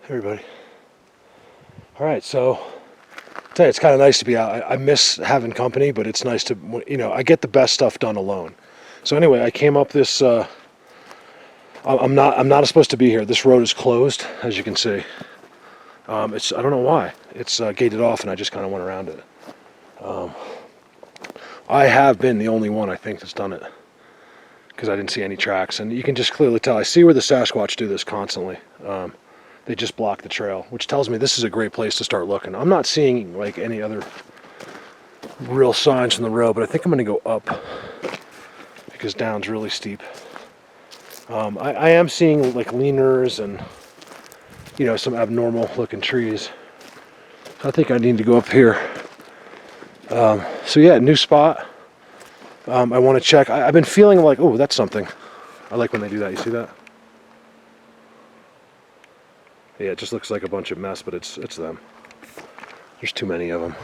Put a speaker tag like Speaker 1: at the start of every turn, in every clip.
Speaker 1: Everybody. All right, so I tell you, it's kind of nice to be out. I miss having company, but it's nice to, I get the best stuff done alone. So anyway, I came up this. I'm not supposed to be here. This road is closed, as you can see. I don't know why. It's gated off, and I just kind of went around it. I have been the only one, I think, that's done it, because I didn't see any tracks, and you can just clearly tell. I see where the Sasquatch do this constantly. They just block the trail, which tells me this is a great place to start looking. I'm not seeing like any other real signs from the road, but I think I'm going to go up because down's really steep. I am seeing like leaners and some abnormal looking trees. I think I need to go up here. So yeah, new spot. I want to check. I've been feeling like, oh, that's something. I like when they do that. You see that? Yeah, it just looks like a bunch of mess, but it's them. There's too many of them.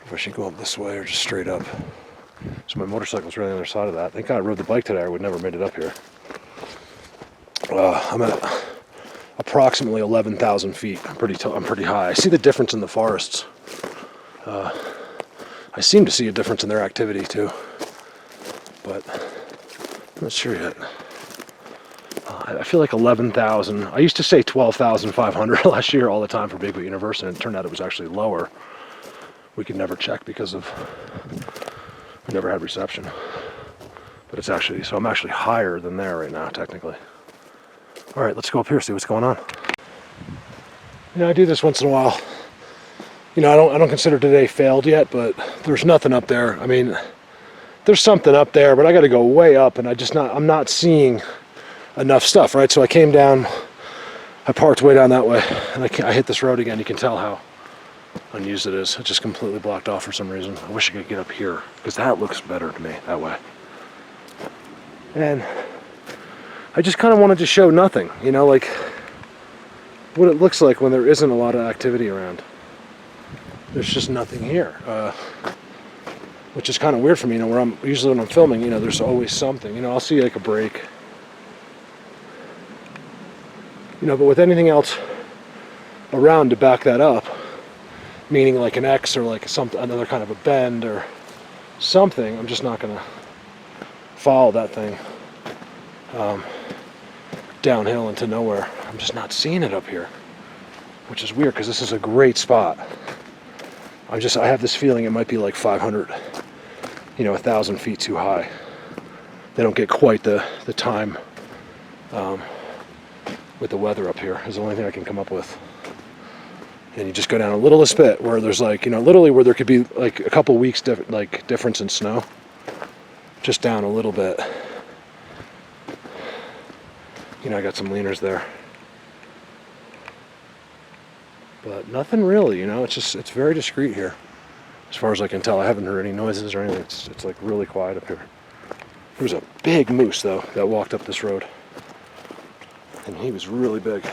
Speaker 1: If I should go up this way or just straight up. So my motorcycle's right on the other side of that. Thank God I rode the bike today. I would never made it up here. I'm at approximately 11,000 feet. I'm pretty high. I see the difference in the forests. I seem to see a difference in their activity too, but I'm not sure yet. I feel like 11,000. I used to say 12,500 last year all the time for Bigfoot University, and it turned out it was actually lower. We could never check because we never had reception. But it's actually, so I'm actually higher than there right now, technically. All right, let's go up here, see what's going on. I do this once in a while. I don't consider today failed yet, but there's nothing up there. I mean, there's something up there, but I got to go way up, and I'm not seeing enough stuff, right? So I came down, I parked way down that way, and I hit this road again. You can tell how unused it is. It's just completely blocked off for some reason. I wish I could get up here, because that looks better to me that way. And I just kind of wanted to show nothing, like what it looks like when there isn't a lot of activity around. There's just nothing here, which is kind of weird for me. Where I'm usually when I'm filming, there's always something. I'll see like a break. But with anything else around to back that up, meaning like an X or like another kind of a bend or something, I'm just not gonna follow that thing downhill into nowhere. I'm just not seeing it up here, which is weird because this is a great spot. I have this feeling it might be like 500, 1,000 feet too high. They don't get quite the time with the weather up here is the only thing I can come up with. And you just go down a littlest bit where there's like, literally where there could be like a couple weeks difference in snow. Just down a little bit. I got some leaners there. But nothing really, it's very discreet here. As far as I can tell, I haven't heard any noises or anything. It's like really quiet up here. There was a big moose though that walked up this road. And he was really big.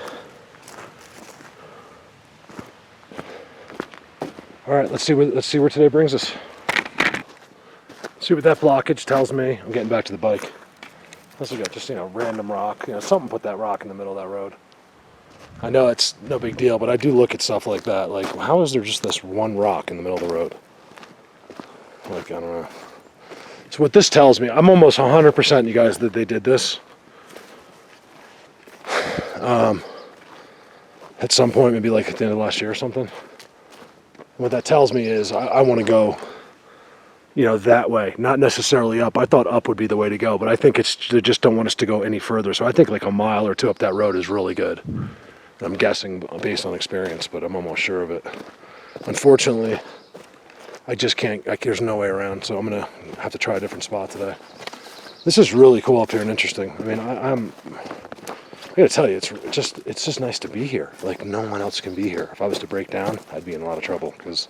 Speaker 1: All right, let's see where today brings us. See what that blockage tells me. I'm getting back to the bike. Unless we got just random rock. Something put that rock in the middle of that road. I know it's no big deal, but I do look at stuff like that. Like, how is there just this one rock in the middle of the road? Like, I don't know. So what this tells me, I'm almost 100% you guys that they did this. At some point, maybe like at the end of last year or something. What that tells me is I want to go, that way, not necessarily up. I thought up would be the way to go, but I think they just don't want us to go any further. So I think like a mile or two up that road is really good. I'm guessing based on experience, but I'm almost sure of it. Unfortunately, I just can't, there's no way around, so I'm going to have to try a different spot today. This is really cool up here and interesting. I mean, I gotta tell you, it's just nice to be here. Like, no one else can be here. If I was to break down, I'd be in a lot of trouble, because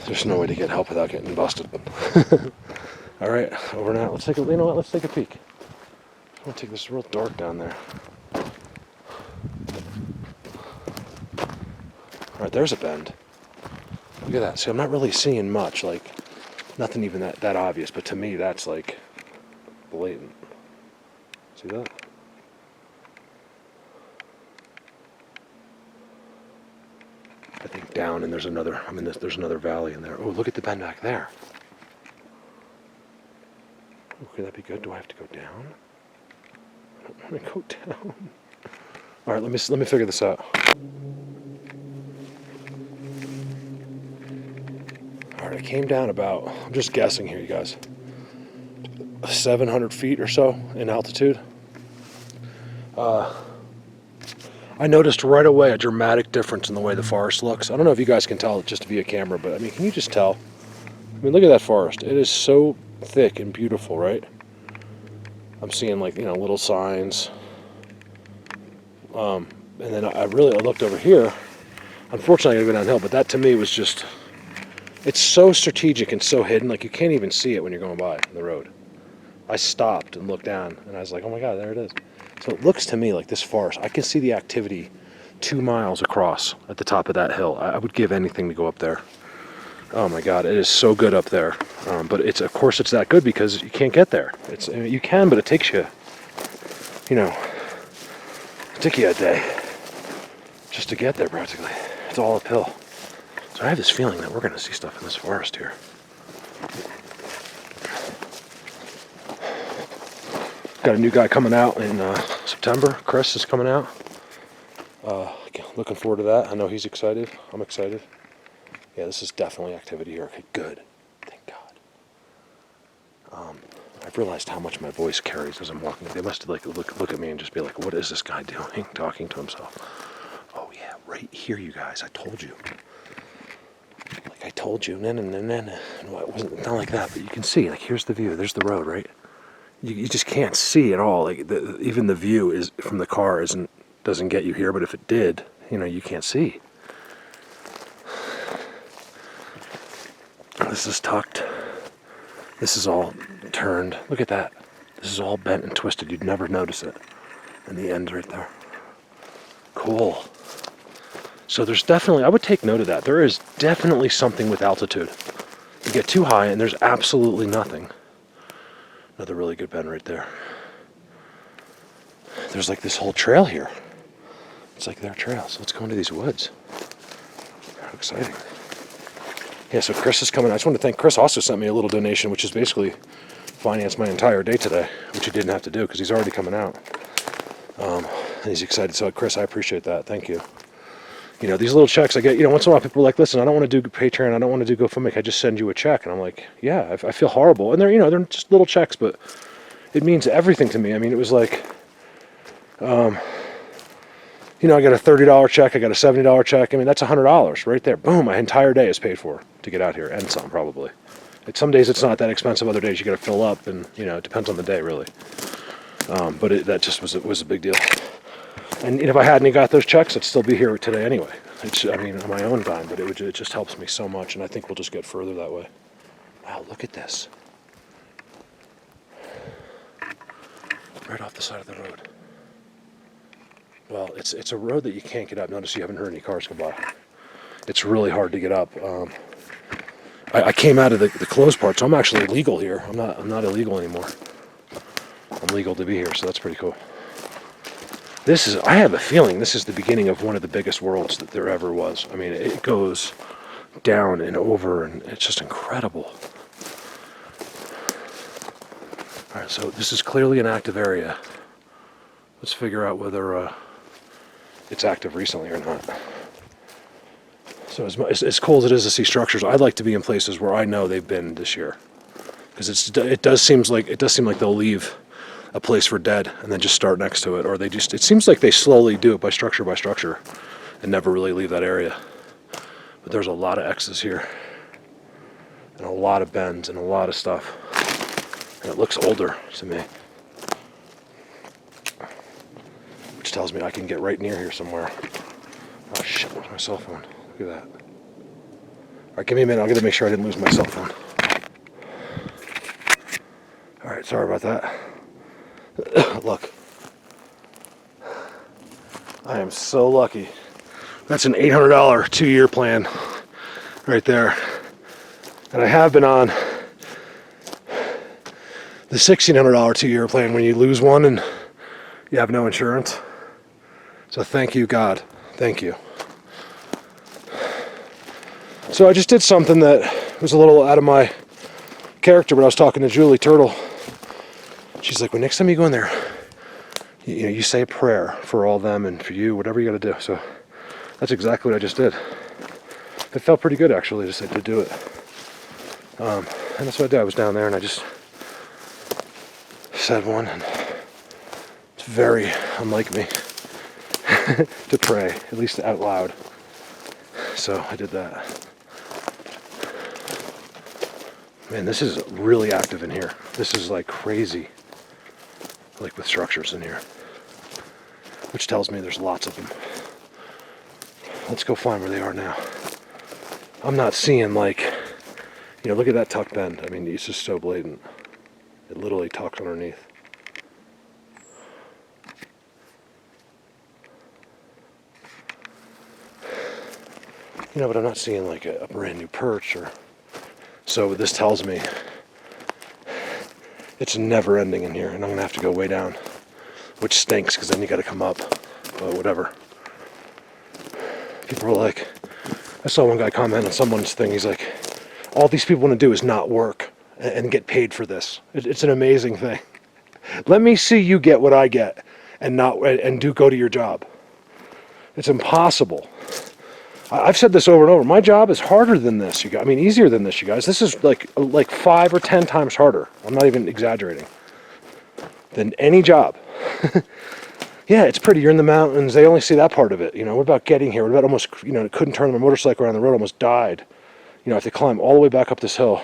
Speaker 1: there's no way to get help without getting busted. All right, over now. Let's take a peek. I'm gonna take this real dark down there. All right, there's a bend. Look at that. See, I'm not really seeing much, like nothing even that obvious, but to me that's like blatant. See that? I think down, and there's another, there's another valley in there. Oh, look at the bend back there. Oh, could that be good? Do I have to go down? I don't want to go down. All right, let me figure this out. All right, I came down about, I'm just guessing here, you guys, 700 feet or so in altitude. I noticed right away a dramatic difference in the way the forest looks. I don't know if you guys can tell just via camera, but I mean, can you just tell? I mean, look at that forest. It is so thick and beautiful, right? I'm seeing, like, you know, little signs. And then I looked over here. Unfortunately, I gotta go downhill, but that to me was just, it's so strategic and so hidden, like you can't even see it when you're going by the road. I stopped and looked down, and I was like, oh my God, there it is. So it looks to me like this forest, I can see the activity 2 miles across at the top of that hill. I would give anything to go up there. Oh my God, it is so good up there. But it's, of course it's that good because you can't get there. I mean, you can, but it takes you, you know, it took you a day just to get there practically. It's all uphill. So I have this feeling that we're gonna see stuff in this forest here. Got a new guy coming out in September. Chris is coming out. Looking forward to that. I know he's excited. I'm excited. Yeah, this is definitely activity here. Okay, good. Thank God. I've realized how much my voice carries as I'm walking. They must have like look at me and just be like, "What is this guy doing?" Talking to himself. Oh yeah, right here, you guys. I told you. Like I told you. No. No, it wasn't not like that. But you can see. Like here's the view. There's the road, right? You just can't see at all. Like even the view is from the car doesn't get you here. But if it did, you know, you can't see. This is tucked. This is all turned. Look at that. This is all bent and twisted. You'd never notice it. And the end's right there. Cool. So there's definitely, I would take note of that. There is definitely something with altitude. You get too high and there's absolutely nothing. Another really good bend right there. There's like this whole trail here. It's like their trail. So let's go into these woods. How exciting. Yeah, so Chris is coming. I just want to thank Chris. Also sent me a little donation, which is basically financed my entire day today, which he didn't have to do because he's already coming out. And he's excited. So Chris, I appreciate that. Thank you. You know, these little checks I get, you know, once in a while people are like, listen, I don't want to do Patreon. I don't want to do GoFundMe. I just send you a check. And I'm like, yeah, I feel horrible. And they're, you know, they're just little checks, but it means everything to me. I mean, it was like, you know, I got a $30 check, I got a $70 check. I mean, that's $100 right there. Boom, my entire day is paid for to get out here, and some probably. Some days it's not that expensive. Other days you got to fill up, and you know, it depends on the day, really. But that just was a big deal. And if I hadn't got those checks, I'd still be here today anyway. I mean, on my own time, but it just helps me so much, and I think we'll just get further that way. Wow, look at this. Right off the side of the road. Well, it's a road that you can't get up. Notice you haven't heard any cars come by. It's really hard to get up. I came out of the closed part, so I'm actually legal here. I'm not illegal anymore. I'm legal to be here, so that's pretty cool. I have a feeling this is the beginning of one of the biggest worlds that there ever was. I mean, it goes down and over, and it's just incredible. All right, so this is clearly an active area. Let's figure out whether it's active recently or not. So as cool as it is to see structures, I'd like to be in places where I know they've been this year, because it does seem like they'll leave a place for dead and then just start next to it, or it seems like they slowly do it by structure and never really leave that area. But there's a lot of X's here and a lot of bends and a lot of stuff, and it looks older to me, which tells me I can get right near here somewhere. Oh shit, where's my cell phone? Look at that. All right, give me a minute. I'm gonna make sure I didn't lose my cell phone. All right, sorry about that. Look, I am so lucky. That's an $800 2-year plan right there. And I have been on the $1,600 2-year plan when you lose one and You have no insurance. So thank you, God. Thank you. So I just did something that was a little out of my character, but I was talking to Julie Turtle. She's like, well, next time you go in there, you say a prayer for all them and for you, whatever you got to do. So that's exactly what I just did. It felt pretty good, actually, just to do it. And that's what I did. I was down there and I just said one, and it's very unlike me to pray, at least out loud. So I did that. Man, this is really active in here. This is like crazy, like with structures in here, which tells me there's lots of them. Let's go find where they are now. I'm not seeing like, look at that tuck bend. I mean, it's just so blatant. It literally tucks underneath. But I'm not seeing like a brand new perch or... So this tells me it's never ending in here, and I'm gonna have to go way down, which stinks because then you got to come up. But whatever. People are like, I saw one guy comment on someone's thing. He's like, all these people want to do is not work and get paid for this. It's an amazing thing. Let me see you get what I get and go to your job. It's impossible. I've said this over and over. My job is harder than this, you guys. I mean, easier than this, you guys. This is like 5 or 10 times harder. I'm not even exaggerating. Than any job. Yeah, it's pretty. You're in the mountains. They only see that part of it. What about getting here? What about almost, couldn't turn my motorcycle around the road, almost died. I have to climb all the way back up this hill.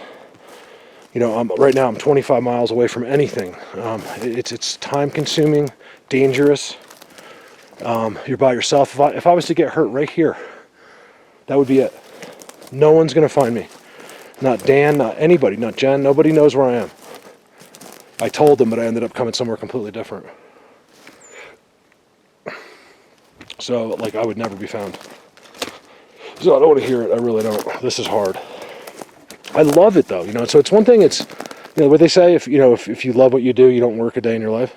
Speaker 1: Right now I'm 25 miles away from anything. It's time consuming, dangerous. You're by yourself. If I was to get hurt right here, that would be it. No one's going to find me. Not Dan, not anybody, not Jen. Nobody knows where I am. I told them, but I ended up coming somewhere completely different. So, I would never be found. So I don't want to hear it. I really don't. This is hard. I love it, though. So it's one thing. It's, what they say, if you love what you do, you don't work a day in your life.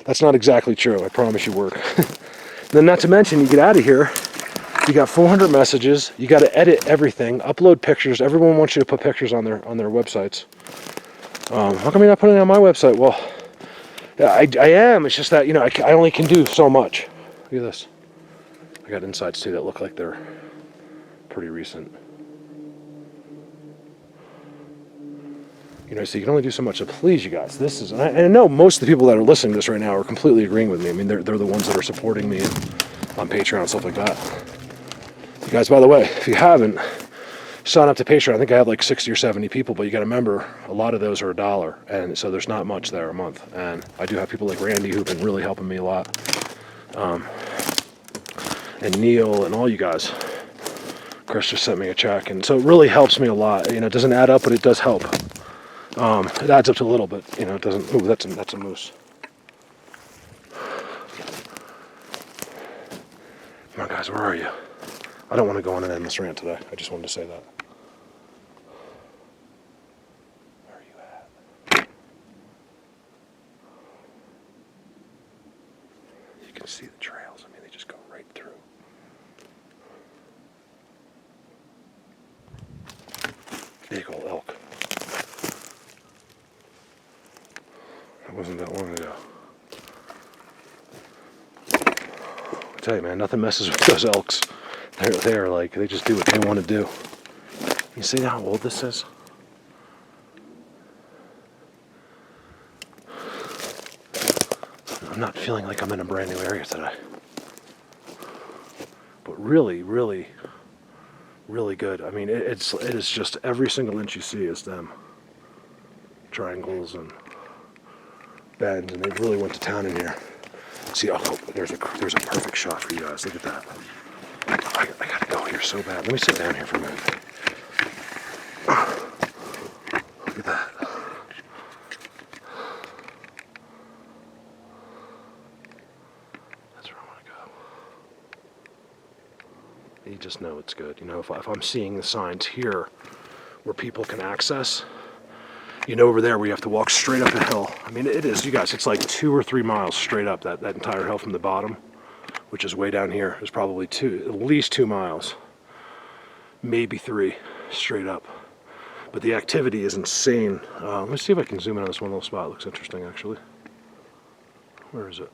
Speaker 1: That's not exactly true. I promise you work. Then not to mention, you get out of here, you got 400 messages, you got to edit everything, upload pictures. Everyone wants you to put pictures on their websites. How come you're not putting it on my website? Well, I am. It's just that, I only can do so much. Look at this. I got insides too that look like they're pretty recent. So you can only do so much. So please, you guys, this is, and I know most of the people that are listening to this right now are completely agreeing with me. I mean, they're the ones that are supporting me on Patreon and stuff like that. You guys, by the way, if you haven't, sign up to Patreon. I think I have like 60 or 70 people, but you got to remember, a lot of those are $1, and so there's not much there a month. And I do have people like Randy who've been really helping me a lot, and Neil and all you guys. Chris just sent me a check, and so it really helps me a lot. It doesn't add up, but it does help. It adds up to a little bit, it doesn't. Ooh, that's a moose. Come on, guys, where are you? I don't want to go on an endless rant today. I just wanted to say that. Where are you at? You can see the trails. I mean, they just go right through. Big old elk. It wasn't that long ago. I tell you, man, nothing messes with those elks. They're like, they just do what they want to do. You see how old this is? I'm not feeling like I'm in a brand new area today. But really, really, really good. I mean, it is just every single inch you see is them. Triangles and bends, and they really went to town in here. See, oh, there's a perfect shot for you guys. Look at that. I gotta go here so bad. Let me sit down here for a minute. Look at that. That's where I want to go. You just know it's good. If I'm seeing the signs here where people can access, You know, over there we have to walk straight up a hill. I mean, it is, you guys, it's like 2 or 3 miles straight up that entire hill from the bottom, which is way down here. Is probably at least 2 miles, maybe 3 straight up. But the activity is insane. Let me see if I can zoom in on this one little spot. It looks interesting, actually. Where is it?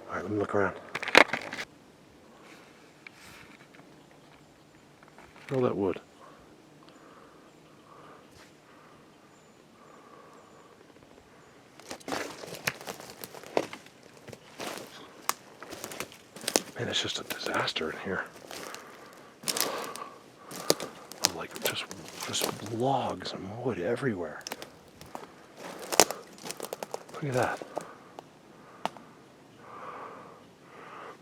Speaker 1: All right, let me look around. All that wood. Man, it's just a disaster in here. Like just logs and wood everywhere. Look at that.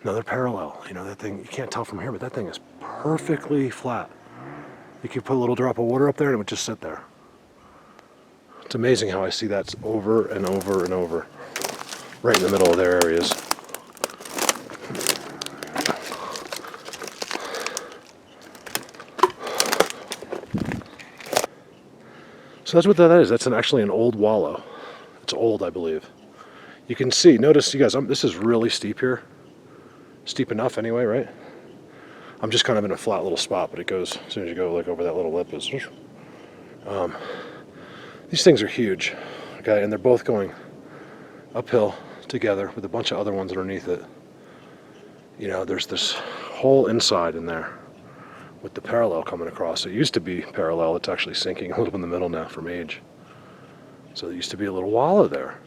Speaker 1: Another parallel. You know, that thing, you can't tell from here, but that thing is perfectly flat. You could put a little drop of water up there and it would just sit there. It's amazing how I see that over and over and over, right in the middle of their areas. So that's what that is. That's actually an old wallow. It's old, I believe. You can see, notice, you guys, this is really steep here. Steep enough anyway, right? I'm just kind of in a flat little spot, but it goes, as soon as you go like over that little lip, is these things are huge, okay, and they're both going uphill together with a bunch of other ones underneath it. You know, there's this whole inside in there with the parallel coming across. It used to be parallel. It's actually sinking a little in the middle now from age. So there used to be a little wallow there.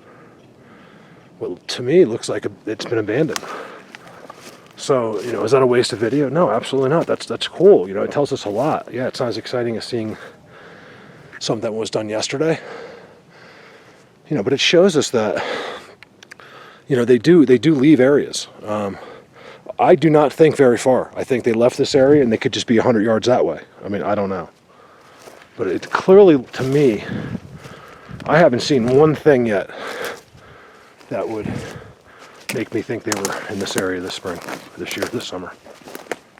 Speaker 1: Well, to me, it looks like it's been abandoned. So, you know, is that a waste of video? No, absolutely not. That's cool. You know, it tells us a lot. Yeah, it's not as exciting as seeing something that was done yesterday. You know, but it shows us that, you know, they do leave areas. I do not think very far. I think they left this area and they could just be 100 yards that way. I mean, I don't know. But it clearly, to me, I haven't seen one thing yet that would make me think they were in this area this spring, this year, this summer.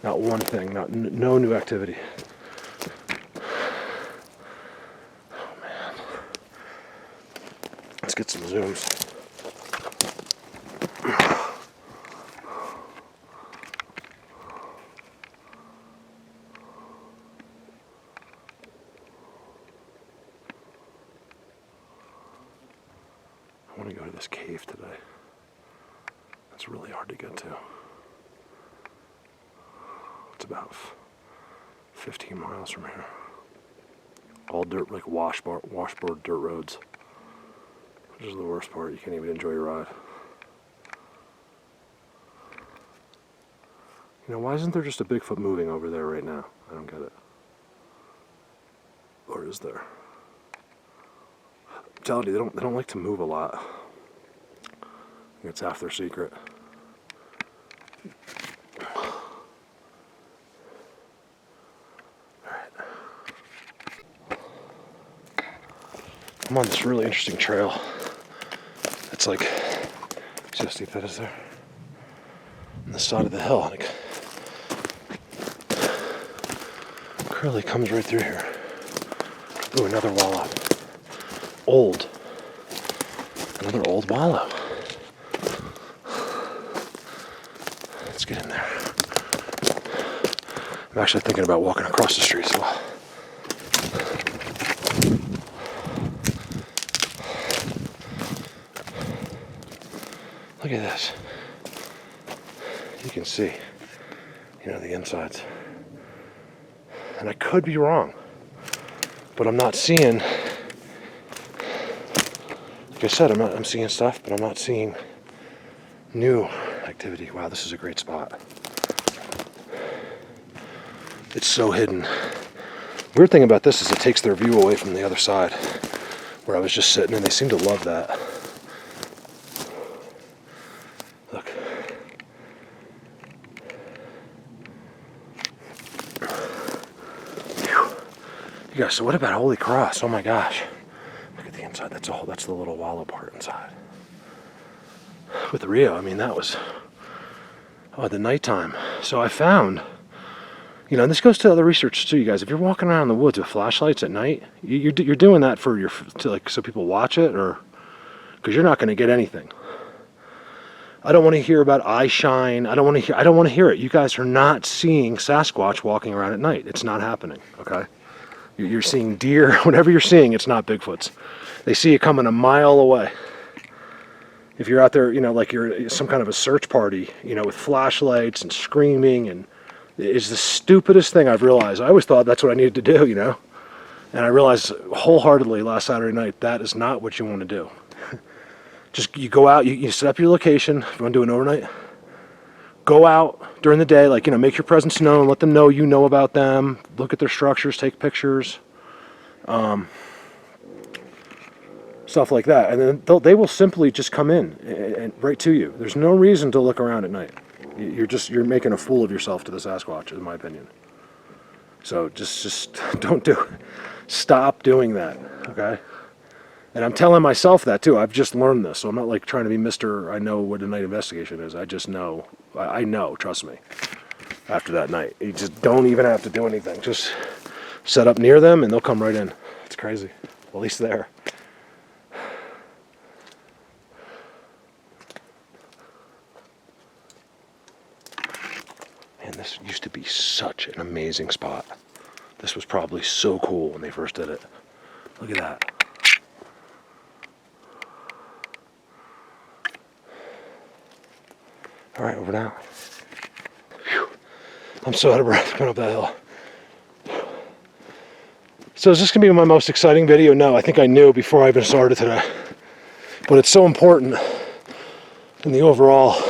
Speaker 1: Not one thing, no new activity. Oh man. Let's get some zooms. I want to go to this cave today. It's really hard to get to. It's about 15 miles from here. All dirt, like washboard dirt roads. Which is the worst part. You can't even enjoy your ride. You know, why isn't there just a Bigfoot moving over there right now? I don't get it. Or is there? I'm telling you, they don't like to move a lot. I think it's half their secret. I'm on this really interesting trail. It's like, see how steep that is there? On the side of the hill. And it curly comes right through here. Ooh, another wallow. Old. Another old wallow. Let's get in there. I'm actually thinking about walking across the street as well. Look at this. You can see, you know, the insides. And I could be wrong, but I'm not seeing, like I said, I'm seeing stuff, but I'm not seeing new activity. Wow, this is a great spot. It's so hidden. Weird thing about this is it takes their view away from the other side where I was just sitting, and they seem to love that. Look. Whew. You guys, so what about Holy Cross? Oh my gosh. Look at the inside. That's the little wallow part inside. With the Rio, I mean, that was the nighttime. So I found, you know, and this goes to other research too, you guys. If you're walking around in the woods with flashlights at night, you're doing that so people watch it, or because you're not going to get anything. I don't want to hear about eye shine. I don't want to hear it. You guys are not seeing Sasquatch walking around at night. It's not happening. Okay, you're seeing deer. Whatever you're seeing, it's not Bigfoots. They see you coming a mile away. If you're out there, you know, like you're some kind of a search party, you know, with flashlights and screaming, and it's the stupidest thing I've realized. I always thought that's what I needed to do, you know, and I realized wholeheartedly last Saturday night that is not what you want to do. Just you go out, you set up your location. If you want to do an overnight, go out during the day, like, you know, make your presence known, let them know you know about them, look at their structures, take pictures. Stuff like that, and then they will simply just come in and right to you. There's no reason to look around at night. You're making a fool of yourself to the Sasquatch, in my opinion. So just don't do it. Stop doing that, okay? And I'm telling myself that too. I've just learned this, so I'm not like trying to be Mr. I know what a night investigation is. I just know. I know. Trust me. After that night, you just don't even have to do anything. Just set up near them, and they'll come right in. It's crazy. Well, at least there. And this used to be such an amazing spot. This was probably so cool when they first did it. Look at that. All right, over now. Whew. I'm so out of breath going up that hill. So is this going to be my most exciting video? No, I think I knew before I even started today. But it's so important in the overall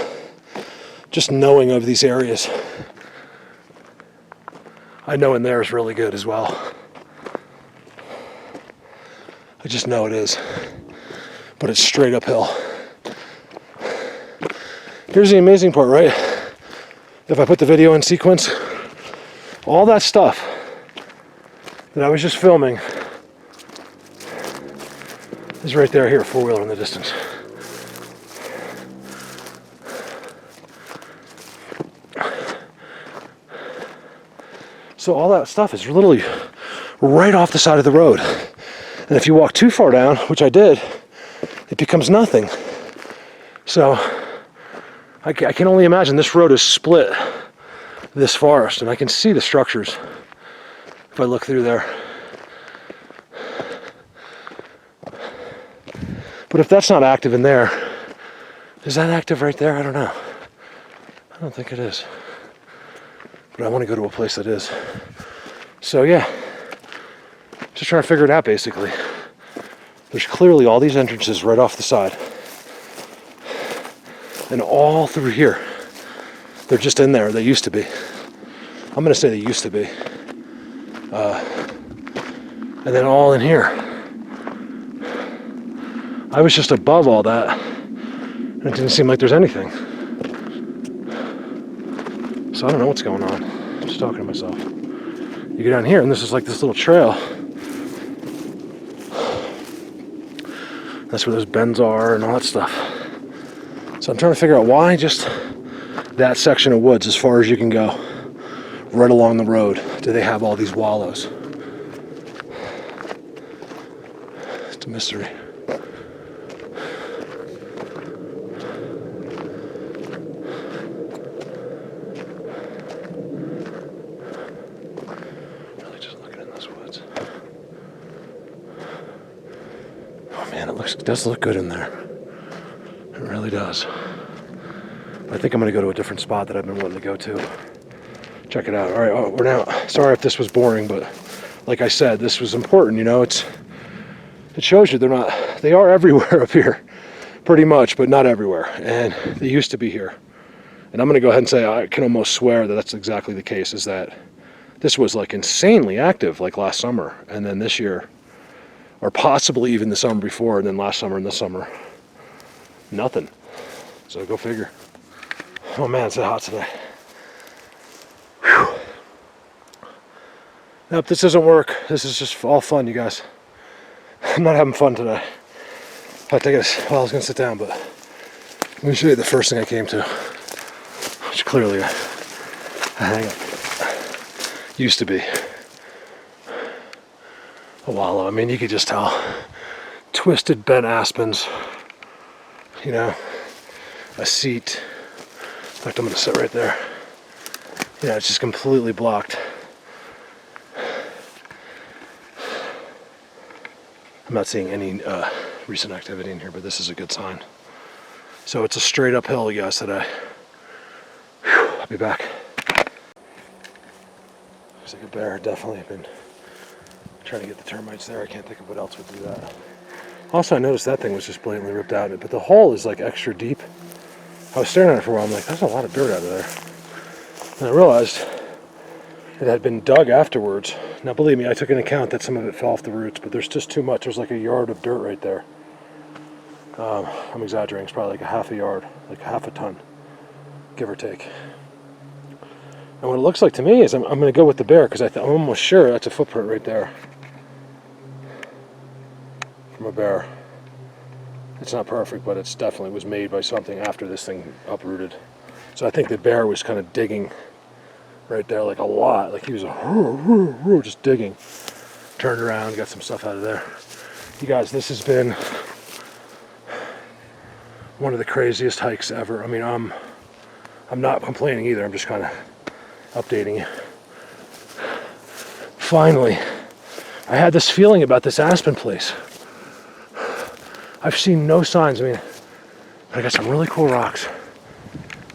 Speaker 1: just knowing of these areas. I know in there is really good as well. I just know it is. But it's straight uphill. Here's the amazing part, right? If I put the video in sequence, all that stuff that I was just filming is right there, here, four-wheeler in the distance. So all that stuff is literally right off the side of the road. And if you walk too far down, which I did, it becomes nothing. So I can only imagine this road is split this forest, and I can see the structures if I look through there. But if that's not active in there, is that active right there? I don't know. I don't think it is. But I want to go to a place that is. So yeah, just trying to figure it out basically. There's clearly all these entrances right off the side. And all through here. They're just in there. They used to be. I'm going to say they used to be. And then all in here. I was just above all that. And it didn't seem like there's anything. So I don't know what's going on. I'm just talking to myself. You get down here and this is like this little trail. That's where those bends are and all that stuff. So I'm trying to figure out why just that section of woods as far as you can go. Right along the road. Do they have all these wallows? It's a mystery. It does look good in there. It really does. I think I'm going to go to a different spot that I've been wanting to go to. Check it out. All right, we're now. Sorry if this was boring, but like I said, this was important. You know, it shows you they are everywhere up here, pretty much, but not everywhere. And they used to be here. And I'm going to go ahead and say I can almost swear that that's exactly the case. Is that This was like insanely active like last summer, and then this year, or possibly even the summer before, and then last summer and this summer, nothing. So go figure. Oh man, it's so hot today. Whew. Nope, this doesn't work. This is just all fun, you guys. I'm not having fun today. I guess, well, I was gonna sit down, but let me show you the first thing I came to, which clearly a hang-up used to be a wallow. I mean, you could just tell. Twisted bent aspens, you know, a seat. In fact, I'm gonna sit right there. Yeah, it's just completely blocked. I'm not seeing any recent activity in here, but this is a good sign. So it's a straight uphill, you guys, today. Whew, I'll be back. Looks like a bear. Definitely been trying to get the termites there. I can't think of what else would do that. Also, I noticed that thing was just blatantly ripped out, but the hole is like extra deep. I was staring at it for a while. I'm like, there's a lot of dirt out of there. And I realized it had been dug afterwards. Now, believe me, I took into account that some of it fell off the roots, but there's just too much. There's like a yard of dirt right there. I'm exaggerating. It's probably like a half a yard, like half a ton, give or take. And what it looks like to me is I'm going to go with the bear, because I'm almost sure that's a footprint right there from a bear. It's not perfect, but it's definitely was made by something after this thing uprooted. So I think the bear was kind of digging right there, like a lot. Like he was just digging. Turned around, got some stuff out of there. You guys, this has been one of the craziest hikes ever. I mean, I'm not complaining either. I'm just kind of updating you. Finally, I had this feeling about this Aspen place. I've seen no signs. I mean, I got some really cool rocks.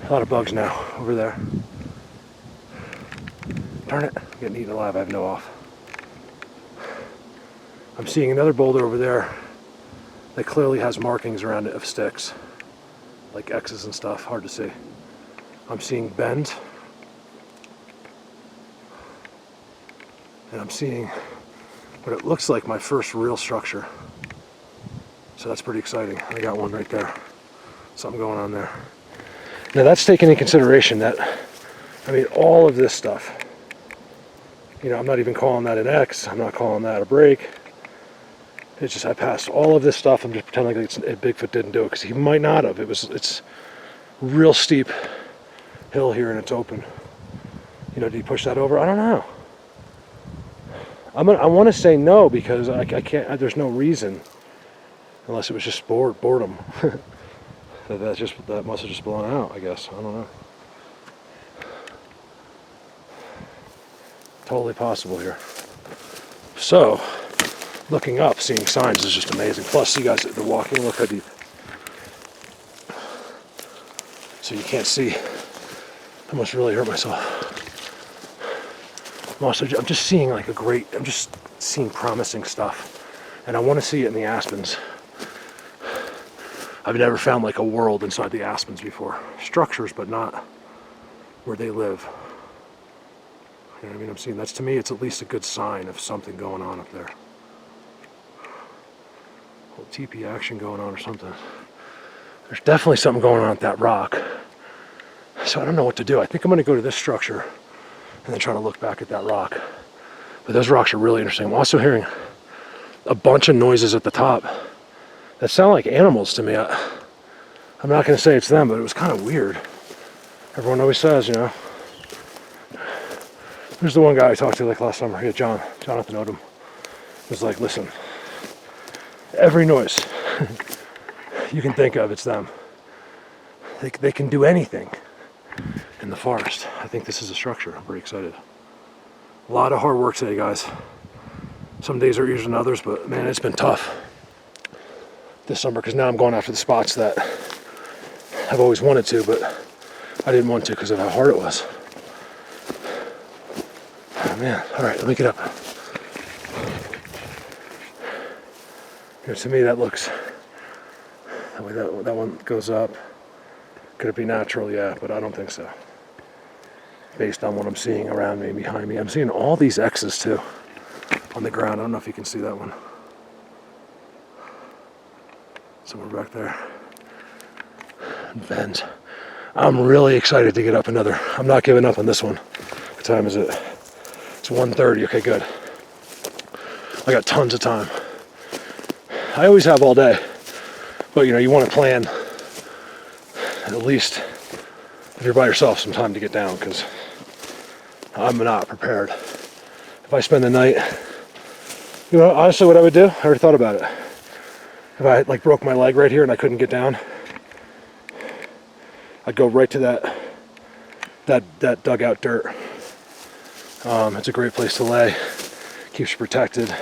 Speaker 1: A lot of bugs now over there. Darn it, I'm getting eaten alive. I have no off. I'm seeing another boulder over there that clearly has markings around it of sticks, like X's and stuff. Hard to see. I'm seeing bends. And I'm seeing what it looks like my first real structure. So that's pretty exciting. I got one right there. Something going on there. Now that's taken into consideration that, I mean, all of this stuff, you know, I'm not even calling that an X. I'm not calling that a break. It's just I passed all of this stuff. I'm just pretending like Bigfoot didn't do it, because he might not have. It's real steep hill here and it's open. You know, did he push that over? I don't know. I want to say no, because I can't. There's no reason, unless it was just boredom. that must have just blown out, I guess. I don't know. Totally possible here. So, looking up, seeing signs is just amazing. Plus, you guys, the walking, look how deep. So you can't see. I must really hurt myself. I'm just seeing I'm just seeing promising stuff. And I want to see it in the Aspens. I've never found like a world inside the Aspens before. Structures, but not where they live. You know what I mean? I'm seeing that's, to me, it's at least a good sign of something going on up there. A little teepee action going on or something. There's definitely something going on at that rock. So I don't know what to do. I think I'm going to go to this structure and then try to look back at that rock. But those rocks are really interesting. I'm also hearing a bunch of noises at the top that sound like animals to me. I'm not going to say it's them, but it was kind of weird. Everyone always says, you know. There's the one guy I talked to like last summer. Yeah, Jonathan Odom. Was like, listen, every noise you can think of, it's them. They can do anything in the forest. I think this is a structure. I'm pretty excited. A lot of hard work today, guys. Some days are easier than others, but man, it's been tough this summer, because now I'm going after the spots that I've always wanted to, but I didn't want to because of how hard it was. Oh man, all right, let me get up. You know, to me that looks, that way that one goes up. Could it be natural? Yeah, but I don't think so. based on what I'm seeing around me and behind me. I'm seeing all these X's too on the ground. I don't know if you can see that one. Somewhere back there. And Vens. I'm really excited to get up another. I'm not giving up on this one. What time is it? It's 1:30. Okay, good. I got tons of time. I always have all day. But you know, you want to plan at least, if you're by yourself, some time to get down, because I'm not prepared. If I spend the night, you know, honestly what I would do, I already thought about it. If I like broke my leg right here and I couldn't get down, I'd go right to that dugout dirt. It's a great place to lay. Keeps you protected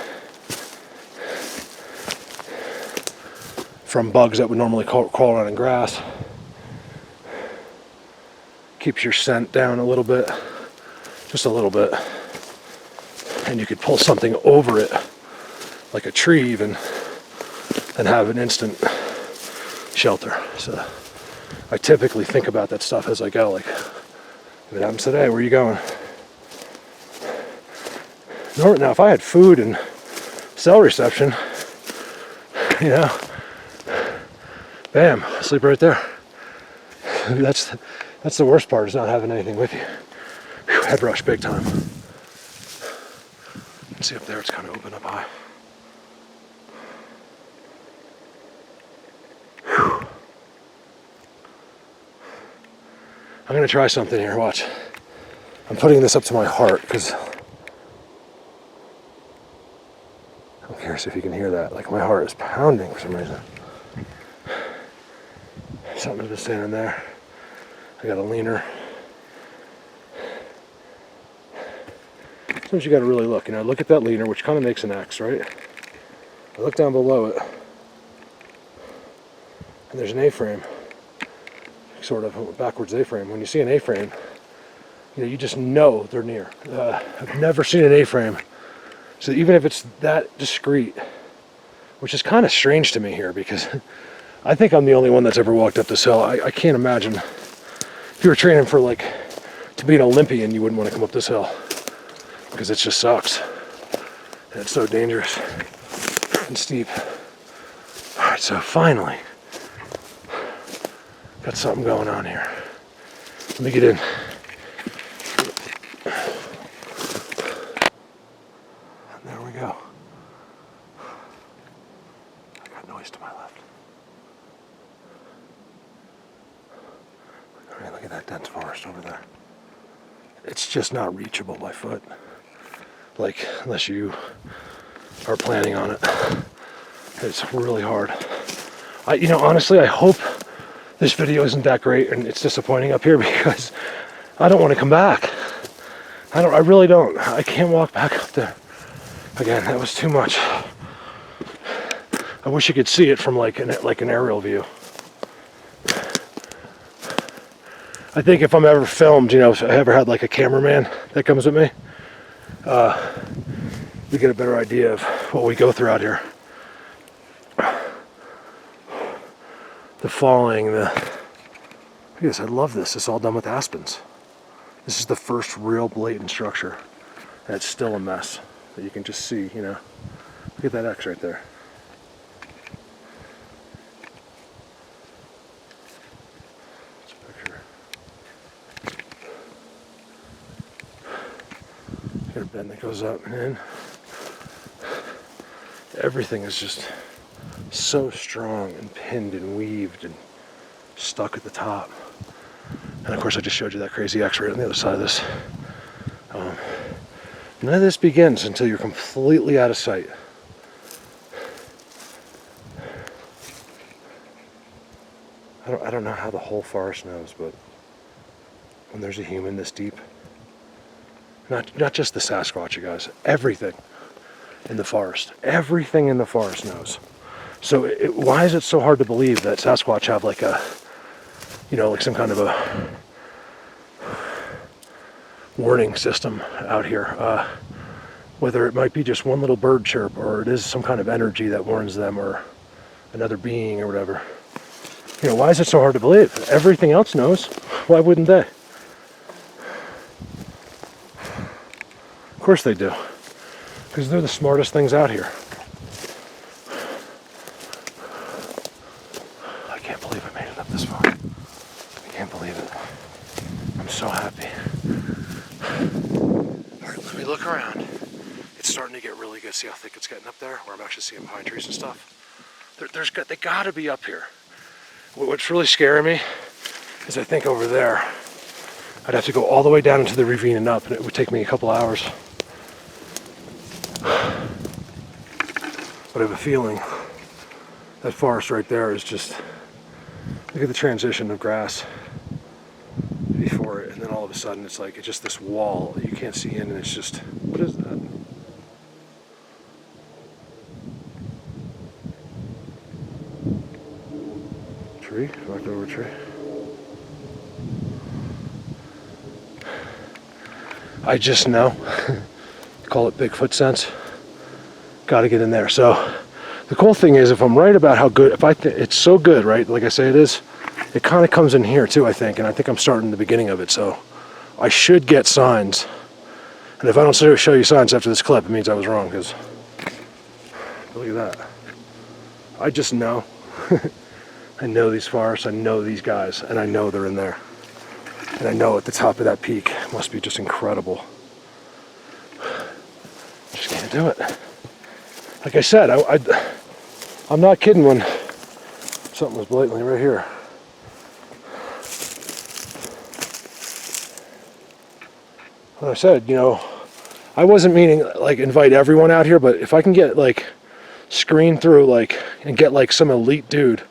Speaker 1: from bugs that would normally crawl around in grass. Keeps your scent down a little bit, just a little bit. And you could pull something over it, like a tree even, and have an instant shelter. So I typically think about that stuff as I go, like, if it happens today, where are you going? Now, if I had food and cell reception, you know, bam, sleep right there. That's the worst part, is not having anything with you. Whew, head rush big time. You can see up there, it's kind of open up high. Whew. I'm gonna try something here, watch. I'm putting this up to my heart, because I'm curious if you can hear that. Like, my heart is pounding for some reason. Something's been standing there. I got a leaner. Sometimes you gotta really look, you know, look at that leaner, which kind of makes an X, right? I look down below it, and there's an A-frame, sort of a backwards A-frame. When you see an A-frame, you know, you just know they're near. I've never seen an A-frame, so even if it's that discreet, which is kind of strange to me here, because I think I'm the only one that's ever walked up this hill. I can't imagine, if you were training for, like, to be an Olympian, you wouldn't want to come up this hill, because it just sucks. And it's so dangerous and steep. All right, so finally, got something going on here. Let me get in. And there we go. I got noise to my left. All right, look at that dense forest over there. It's just not reachable by foot. Like, unless you are planning on it. It's really hard. You know, honestly, I hope this video isn't that great and it's disappointing up here, because I don't want to come back. I really don't. I can't walk back up there. Again, that was too much. I wish you could see it from like an aerial view. I think if I'm ever filmed, you know, if I ever had like a cameraman that comes with me, we get a better idea of what we go through out here. The falling, look at this, I love this. It's all done with aspens. This is the first real blatant structure, and it's still a mess that you can just see, you know. Look at that X right there. It's a picture. Got a bend that goes up and in. Everything is just so strong and pinned and weaved and stuck at the top. And of course I just showed you that crazy X right on the other side of this. None of this begins until you're completely out of sight. I don't know how the whole forest knows, but when there's a human this deep, not just the Sasquatch, you guys, everything in the forest knows. So why is it so hard to believe that Sasquatch have like a, you know, like some kind of a warning system out here? Whether it might be just one little bird chirp, or it is some kind of energy that warns them, or another being or whatever. You know, why is it so hard to believe? Everything else knows. Why wouldn't they? course they do. Because they're the smartest things out here. I can't believe I made it up this far. I can't believe it. I'm so happy. All right, let me look around. It's starting to get really good. See how thick it's getting up there, where I'm actually seeing pine trees and stuff. They gotta be up here. What's really scaring me is I think over there, I'd have to go all the way down into the ravine and up, and it would take me a couple hours. But I have a feeling that forest right there is just, look at the transition of grass before it, and then all of a sudden it's like, it's just this wall that you can't see in, and it's just, what is that? Tree? Knocked over a tree. I just know. Call it Bigfoot sense. Got to get in there. So the cool thing is, if I'm right about how good, if I think it's so good, right? Like I say it is, it kind of comes in here too, I think. And I think I'm starting the beginning of it. So I should get signs. And if I don't show you signs after this clip, it means I was wrong, because look at that. I just know. I know these forests, I know these guys, and I know they're in there. And I know at the top of that peak must be just incredible. Just can't do it. Like I said, I'm not kidding when something was blatantly right here. Like I said, you know, I wasn't meaning like invite everyone out here, but if I can get like screen through like and get like some elite dude,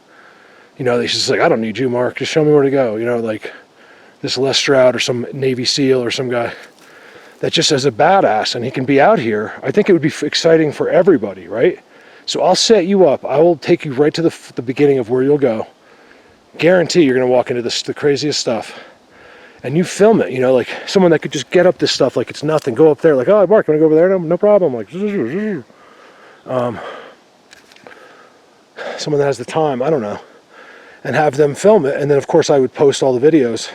Speaker 1: you know, he's just like, I don't need you, Mark, just show me where to go, you know, like this Les Stroud or some Navy SEAL or some guy that just as a badass and he can be out here. I think it would be exciting for everybody, right? So I'll set you up. I will take you right to the beginning of where you'll go. Guarantee you're going to walk into the craziest stuff. And you film it, you know, like someone that could just get up this stuff like it's nothing. Go up there like, oh, Mark, want to go over there? No problem. Like, someone that has the time, I don't know, and have them film it. And then, of course, I would post all the videos.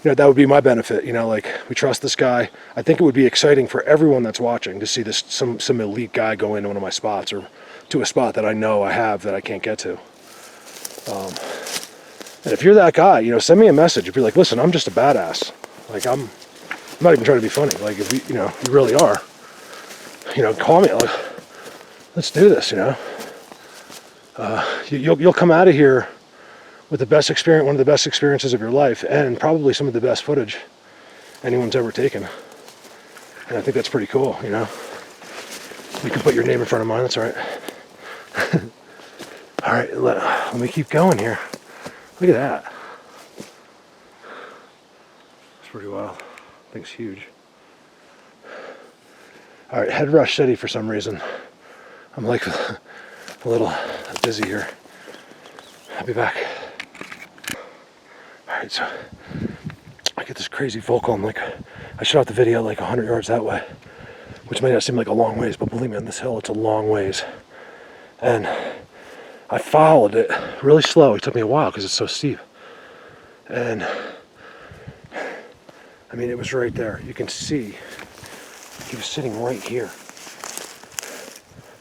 Speaker 1: You know, that would be my benefit. You know, like, we trust this guy. I think it would be exciting for everyone that's watching to see this some elite guy go into one of my spots or to a spot that I know I have that I can't get to. And if you're that guy, you know, send me a message. If you're like, listen, I'm just a badass. Like, I'm not even trying to be funny. Like, if you know, you really are, you know, call me. Like, let's do this, you know. You'll come out of here with the best experience, one of the best experiences of your life, and probably some of the best footage anyone's ever taken. And I think that's pretty cool, you know. You can put your name in front of mine, that's all right. All right, let me keep going here. Look at that. It's pretty wild. Thing's huge. All right, head rush city for some reason. I'm like a little dizzy here. I'll be back. All right, so I get this crazy vocal. I'm like, I shot the video like 100 yards that way, which may not seem like a long ways, but believe me, on this hill, it's a long ways. And I followed it really slow. It took me a while because it's so steep. And I mean, it was right there. You can see he was sitting right here.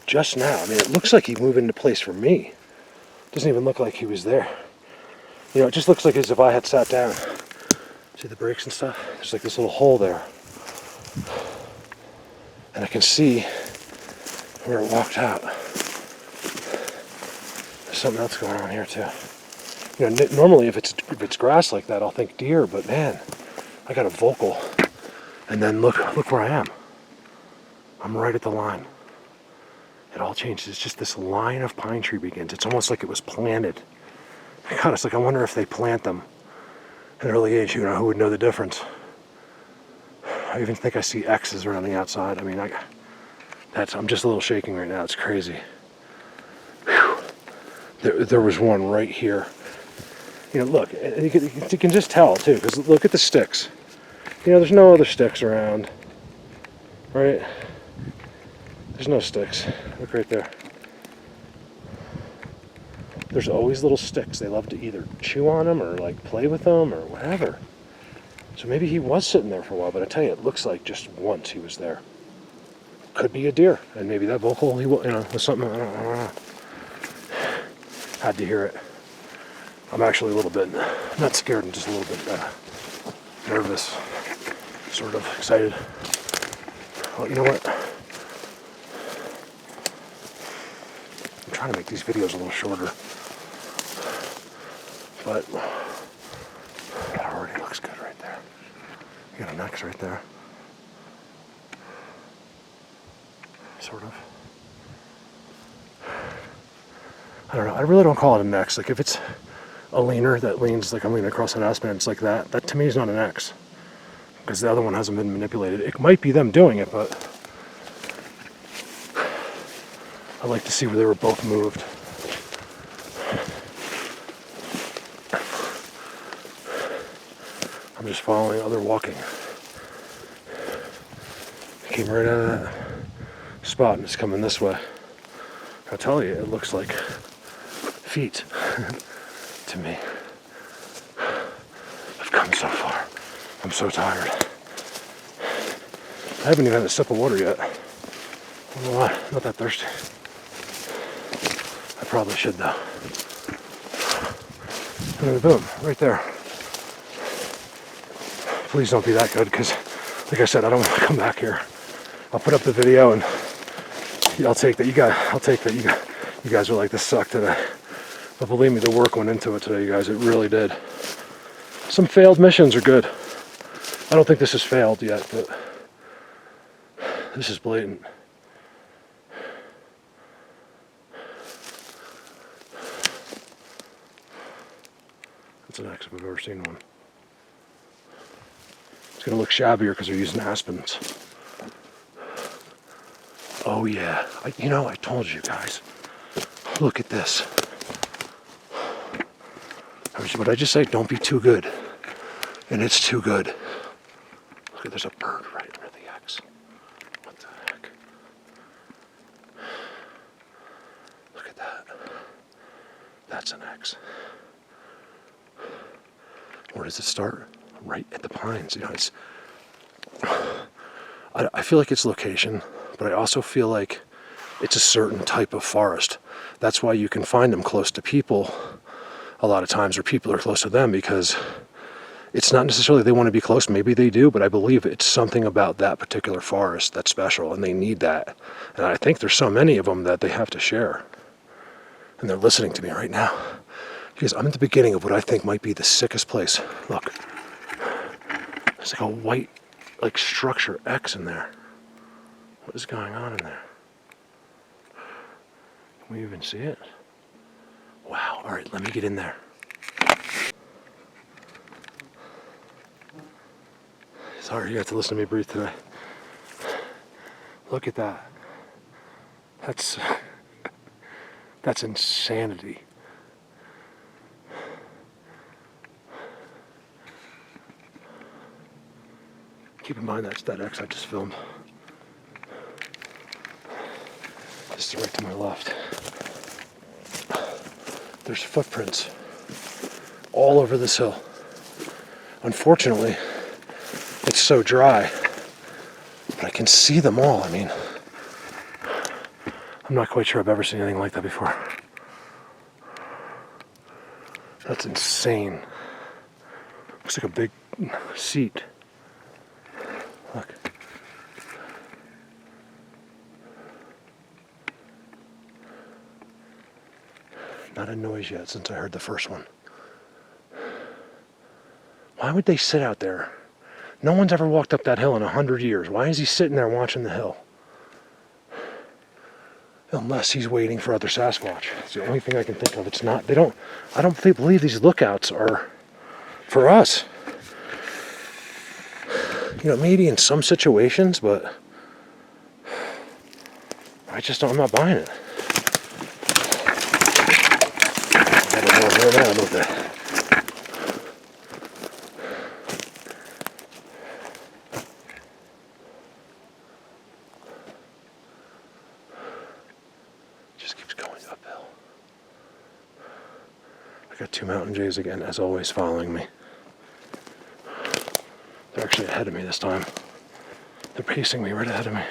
Speaker 1: Just now. I mean, it looks like he moved into place for me. Doesn't even look like he was there. You know, it just looks like as if I had sat down. See the brakes and stuff? There's like this little hole there. And I can see where it walked out. There's something else going on here too. You know, normally if it's grass like that, I'll think deer, but man, I got a vocal. And then look where I am. I'm right at the line. It all changes. It's just this line of pine tree begins. It's almost like it was planted. God, it's like I wonder if they plant them at an early age. You know, who would know the difference? I even think I see X's around the outside. I mean, I'm just a little shaking right now. It's crazy. Whew. There was one right here. You know, look, you can just tell too, because look at the sticks. You know, there's no other sticks around, right? There's no sticks. Look right there. There's always little sticks. They love to either chew on them or like play with them or whatever. So maybe he was sitting there for a while, but I tell you, it looks like just once he was there. Could be a deer, and maybe that vocal, was something, I don't know. Had to hear it. I'm actually a little bit, not scared, I'm just a little bit nervous, sort of excited. Well, you know what? I'm trying to make these videos a little shorter, but that already looks good right there. You got an X right there. Sort of. I don't know. I really don't call it an X. Like if it's a leaner that leans like I'm leaning across an Aspen, it's like that. That to me is not an X. Because the other one hasn't been manipulated. It might be them doing it, but I like to see where they were both moved. I'm just following other walking. Came right out of that spot and it's coming this way. I'll tell you, it looks like feet to me. I've come so far. I'm so tired. I haven't even had a sip of water yet. I don't know why. I'm not that thirsty. I probably should though. And then boom, right there. Please don't be that good, because like I said, I don't want to come back here. I'll put up the video and I'll take that. I'll take that. You guys are like, this sucked today. But believe me, the work went into it today, you guys. It really did. Some failed missions are good. I don't think this has failed yet, but this is blatant. That's an X if I've ever seen one. It's gonna look shabbier because they're using Aspens. Oh yeah, I told you guys. Look at this. What I just say? Don't be too good. And it's too good. Look at, there's a bird right under the X. What the heck? Look at that. That's an X. Where does it start? Right at the pines. It's. I feel like it's location, but I also feel like it's a certain type of forest. That's why you can find them close to people a lot of times, or people are close to them, because it's not necessarily they want to be close. Maybe they do, but I believe it's something about that particular forest that's special, and they need that. And I think there's so many of them that they have to share. And they're listening to me right now. Because I'm at the beginning of what I think might be the sickest place. Look. There's like a white, structure X in there. What is going on in there? Can we even see it? Wow. All right, let me get in there. Sorry, you have to listen to me breathe today. Look at that. That's insanity. Keep in mind that's that X I just filmed. This is right to my left. There's footprints all over this hill. Unfortunately, it's so dry, but I can see them all. I mean, I'm not quite sure I've ever seen anything like that before. That's insane. Looks like a big seat. Look. Not a noise yet since I heard the first one. Why would they sit out there? No one's ever walked up that hill in 100 years. Why is he sitting there watching the hill? Unless he's waiting for other Sasquatch. It's the only thing I can think of. It's not, I don't believe these lookouts are for us. Maybe in some situations, but I'm not buying it. I don't know about that. Just keeps going uphill. I got two mountain jays again, as always, following me. actually ahead of me this time. They're pacing me right ahead of me.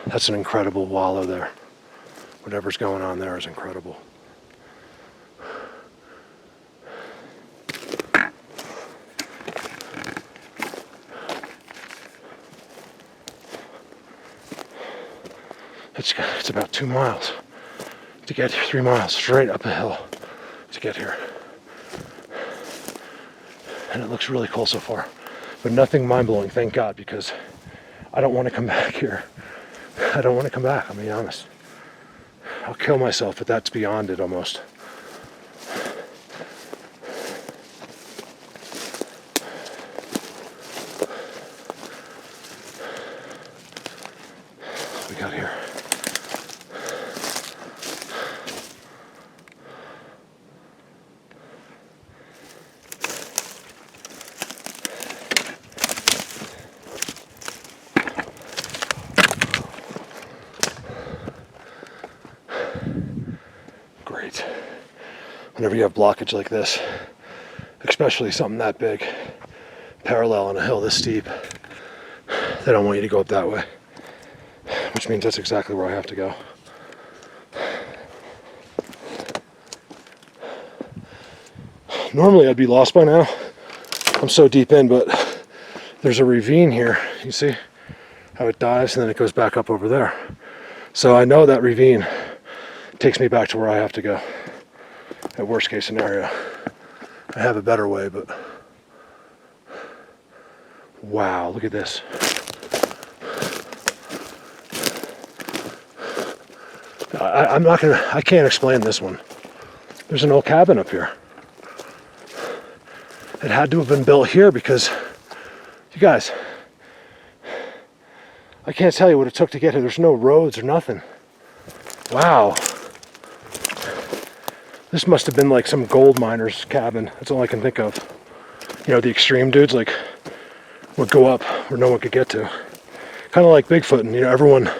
Speaker 1: That's an incredible wallow there. Whatever's going on there is incredible. It's about 2 miles to get here, 3 miles straight up a hill to get here. And it looks really cool so far, but nothing mind-blowing, thank God, because I don't want to come back here. I don't want to come back, I'm being honest. I'll kill myself, but that's beyond it almost. What we got here? Great. Whenever you have blockage like this, especially something that big, parallel on a hill this steep, they don't want you to go up that way, which means that's exactly where I have to go. Normally I'd be lost by now. I'm so deep in, but there's a ravine here. You see how it dives and then it goes back up over there. So I know that ravine takes me back to where I have to go. At worst case scenario. I have a better way, but wow, look at this. I can't explain this one. There's an old cabin up here. It had to have been built here because, you guys, I can't tell you what it took to get here. There's no roads or nothing. Wow. This must have been like some gold miner's cabin. That's all I can think of. You know, the extreme dudes like would go up where no one could get to. Kind of like Bigfoot, and you know, everyone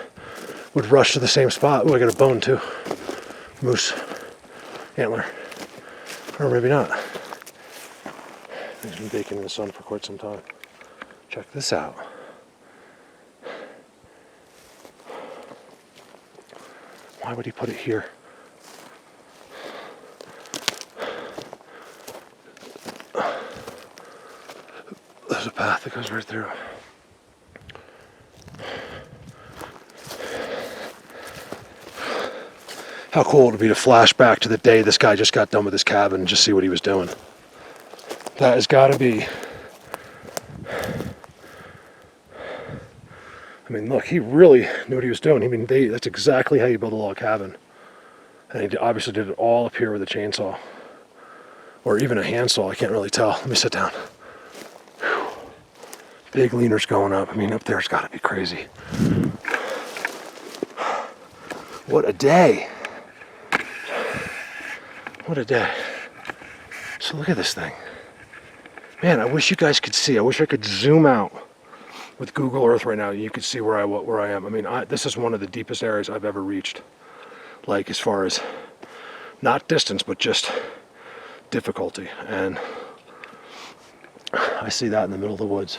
Speaker 1: would rush to the same spot. Oh, I got a bone too. Moose antler. Or maybe not. He's been baking in the sun for quite some time. Check this out. Why would he put it here? There's a path that goes right through. How cool it would be to flash back to the day this guy just got done with his cabin and just see what he was doing. That has got to be... I mean, look, he really knew what he was doing. I mean, that's exactly how you build a log cabin. And he obviously did it all up here with a chainsaw. Or even a handsaw, I can't really tell. Let me sit down. Whew. Big leaners going up. I mean, up there's got to be crazy. What a day. What a day. So look at this thing. Man, I wish you guys could see. I wish I could zoom out with Google Earth right now. You could see where I am. I mean, this is one of the deepest areas I've ever reached. Like, as far as, not distance, but just difficulty. And I see that in the middle of the woods.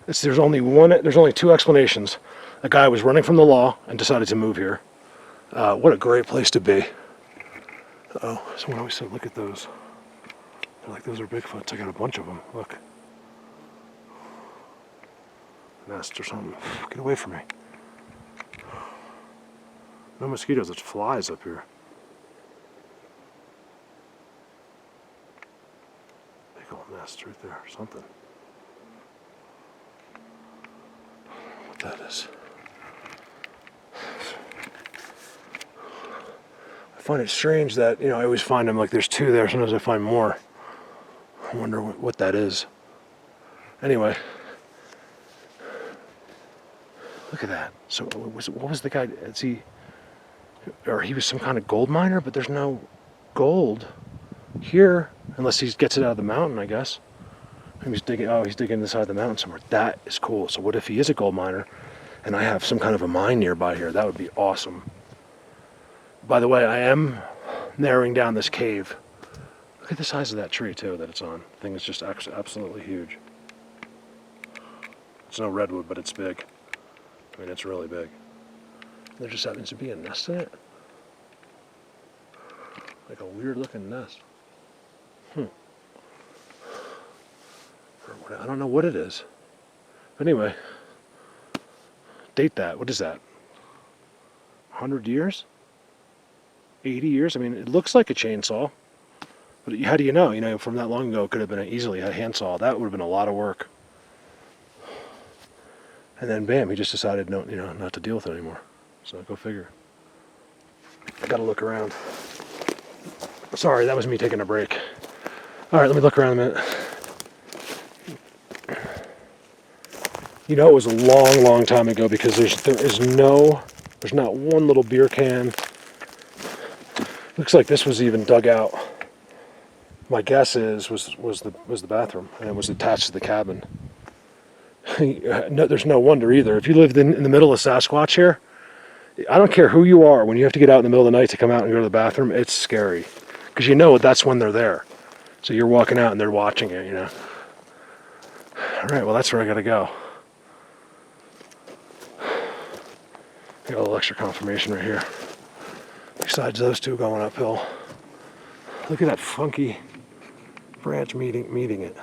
Speaker 1: There's only two explanations. A guy was running from the law and decided to move here. What a great place to be. Oh, someone always said, look at those. They're like, those are Bigfoots. I got a bunch of them. Look. Nest or something. Get away from me. No mosquitoes, it's flies up here. Big old nest right there, or something. What that is. I find it strange that, you know, I always find them like there's two there, sometimes I find more. I wonder what that is. Anyway. Look at that. So what was the guy, he was some kind of gold miner, but there's no gold here, unless he gets it out of the mountain, I guess. He's digging the side of the mountain somewhere. That is cool. So what if he is a gold miner, and I have some kind of a mine nearby here? That would be awesome. By the way, I am narrowing down this cave Look at the size of that tree too that it's on. The thing is just absolutely huge. It's no redwood, but it's big. I mean, it's really big. There just happens to be a nest in it. Like a weird looking nest. I don't know what it is. But anyway, date that. What is that? 100 years? 80 years? I mean, it looks like a chainsaw. But how do you know? You know, from that long ago, it could have been easily a handsaw. That would have been a lot of work. And then, bam, he just decided not to deal with it anymore. So go figure. I gotta look around. Sorry, that was me taking a break. All right, let me look around a minute. You know, it was a long, long time ago because there's not one little beer can. Looks like this was even dug out. My guess was the bathroom, and it was attached to the cabin. No, there's no wonder either. If you lived in the middle of Sasquatch here, I don't care who you are, when you have to get out in the middle of the night to come out and go to the bathroom, it's scary. Because you know that's when they're there. So you're walking out and they're watching it, you know. All right, well, that's where I gotta go. I got a little extra confirmation right here. Besides those two going uphill. Look at that funky branch meeting it.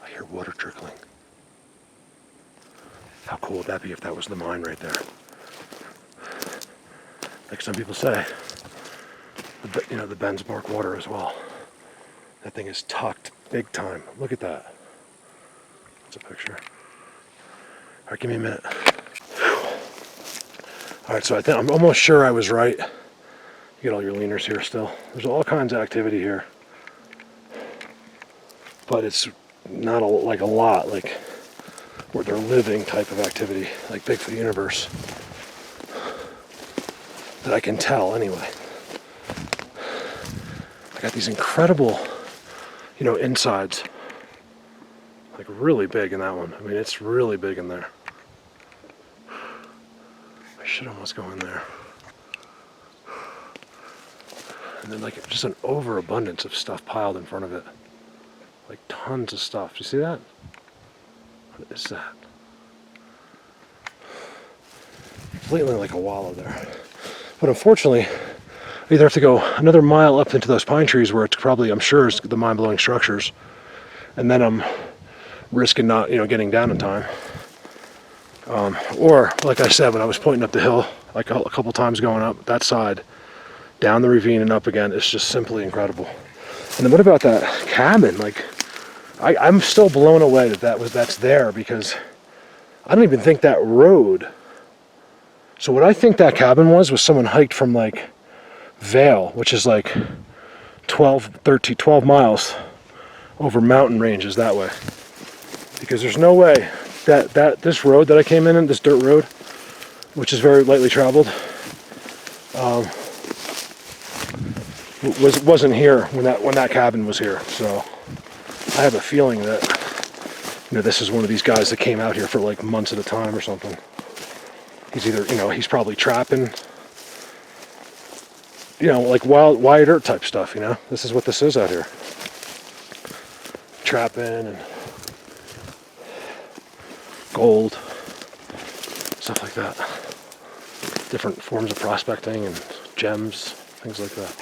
Speaker 1: I hear water trickling. How cool would that be if that was the mine right there? Like some people say, the Ben's Bark water as well. That thing is tucked big time. Look at that. That's a picture. All right, give me a minute. All right, so I'm almost sure I was right. You get all your leaners here still. There's all kinds of activity here. But it's not a lot, like where they're living type of activity, like Bigfoot universe. That I can tell anyway. I got these incredible, insides. Like really big in that one. I mean, it's really big in there. I should almost go in there. And then just an overabundance of stuff piled in front of it. Like tons of stuff. Do you see that? What is that? Completely like a wallow there. But unfortunately, I either have to go another mile up into those pine trees where it's probably, I'm sure, is the mind-blowing structures. And then I'm risking not, getting down in time. Or, like I said, when I was pointing up the hill, like a couple times going up that side, down the ravine and up again, it's just simply incredible. And then what about that cabin? Like, I'm still blown away that's there, because I don't even think that road. So what I think that cabin was someone hiked from like Vale, which is like 12 miles over mountain ranges that way. Because there's no way that this road that I came in, this dirt road, which is very lightly traveled, wasn't here when that cabin was here. So I have a feeling that this is one of these guys that came out here for like months at a time or something. He's either he's probably trapping, like wild earth type stuff. This is what this is out here. Trapping and gold, stuff like that. Different forms of prospecting and gems, things like that.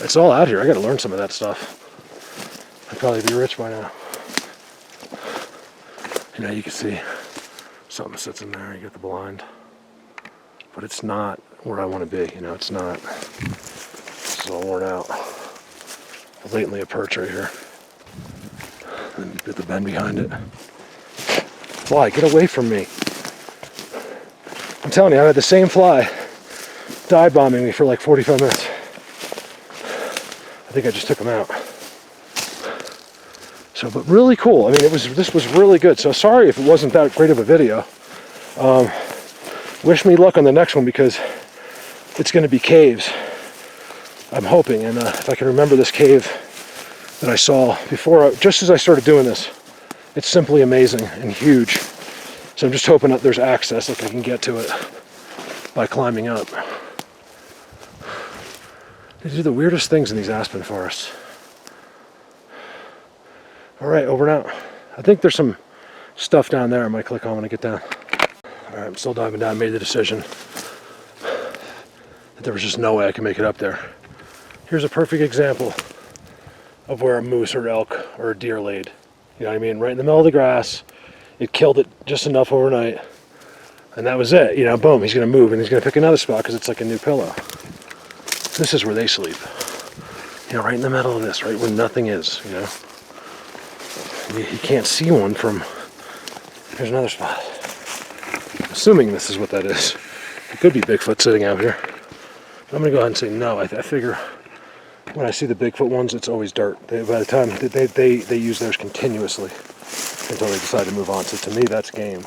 Speaker 1: It's all out here. I got to learn some of that stuff. I'd probably be rich by now. You can see something sits in there. You get the blind, but it's not where I want to be. It's not. It's all worn out. Blatantly a perch right here. And you get the bend behind it. Fly, get away from me. I'm telling you, I had the same fly dive bombing me for like 45 minutes. I think I just took him out. So, but really cool. I mean, this was really good. So sorry if it wasn't that great of a video. Wish me luck on the next one, because it's going to be caves, I'm hoping. And if I can remember this cave that I saw before, just as I started doing this, it's simply amazing and huge. So I'm just hoping that there's access, like I can get to it. by climbing up. They do the weirdest things in these aspen forests. Alright, over and out. I think there's some stuff down there I might click on when I get down. Alright, I'm still diving down. Made the decision that there was just no way I could make it up there. Here's a perfect example of where a moose or elk or a deer laid. You know what I mean? Right in the middle of the grass. It killed it just enough overnight. And that was it. You know, boom, he's going to move and he's going to pick another spot because it's like a new pillow. This is where they sleep. You know, right in the middle of this, right where nothing is, you know. You can't see one from... Here's another spot. Assuming this is what that is. It could be Bigfoot sitting out here. But I'm going to go ahead and say no. I figure when I see the Bigfoot ones, it's always dirt. By the time they use theirs continuously until they decide to move on. So to me, that's game.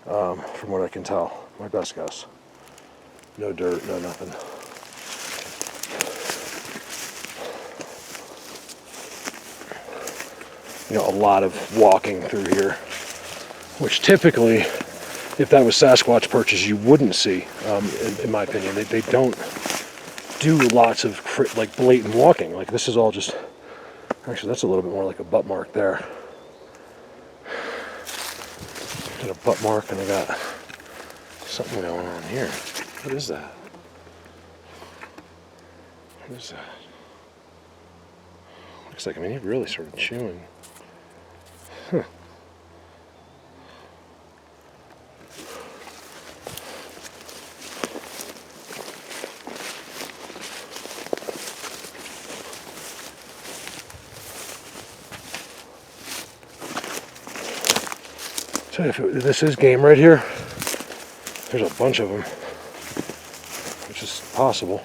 Speaker 1: From what I can tell. My best guess. No dirt, no nothing. You know, a lot of walking through here, which typically, if that was Sasquatch perches, you wouldn't see, in my opinion. They don't do lots of like blatant walking. Like this is all just, actually that's a little bit more like a butt mark there. Got a butt mark and I got something going on here. What is that? What is that? Looks like, I mean, he really started chewing. Huh. So if this is game right here, there's a bunch of them, which is possible,